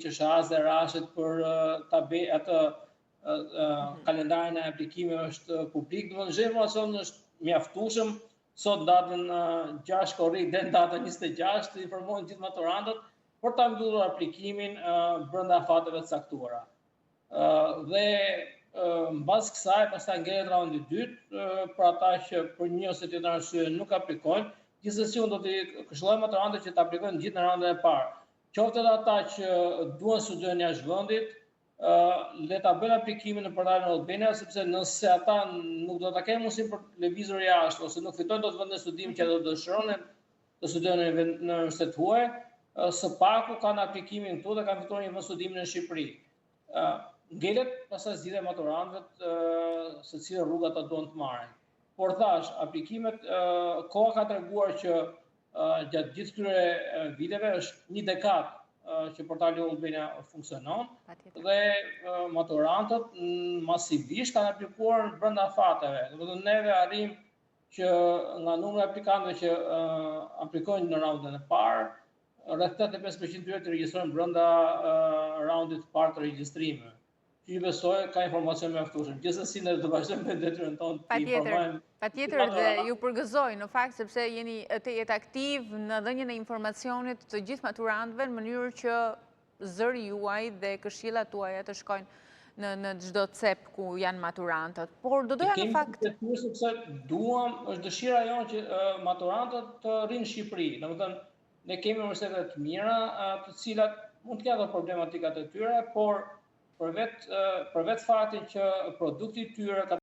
që shahas dhe rashët për atë kalendarin e aplikimeve është publik. Do të thonë informacion është mjaftueshëm. Sot datën 6 korrik deri në datën 26 të informojnë gjithë maturantët për ta mbyllur aplikimin brenda fateve të caktuara. Dhe mbas kësaj pastaj ngjelet raundi i dytë për ata që për një ose tjetër arsye nuk aplikojnë. Gjithsesi unë do të këshilloj maturantët që të aplikojnë gjithë në raundin e parë. Qoftë edhe ata që duan studiojnë jashtë vendit, le ta bëjnë aplikimin në portalin Albania, sepse nëse ata nuk do ta kenë mundësinë për të lëvizur jashtë ose nuk fitojnë dot vendin e studimit që do dëshironin të studojnë në universitet huaj, së paku kanë aplikimin këtu dhe kanë fituar një vend studimi në Shqipëri. Ngelet pastaj zgjidhja e maturantëve se cilë rrugë ata duan të marrin. Por thash, aplikimet koha ka treguar që gjatë gjithë këtyre viteve është një dekadë që portali Albania funksionon dhe maturantët masivisht kanë aplikuar brenda fateve. Do të thonë neve arrim që nga numri aplikantëve që aplikojnë në raundin e parë, rreth 85% tyre të regjistrojnë brenda raundit të parë të regjistrimeve. Që i besoj ka informacion mjaftueshëm. Gjithsesi ne do të vazhdojmë me detyrën tonë të informojmë. Patjetër dhe ju përgëzoj në fakt sepse jeni të jetë aktiv në dhënien e informacionit të gjithë maturantëve në mënyrë që zëri juaj dhe këshillat tuaja të shkojnë në çdo cep ku janë maturantët. Por do doja në fakt sepse është dëshira jonë që maturantët të rrinë në Shqipëri. Domethënë ne kemi universitete të mira, të cilat mund të kenë problematikat e tyre, por për vetë faktin që produkti i tyre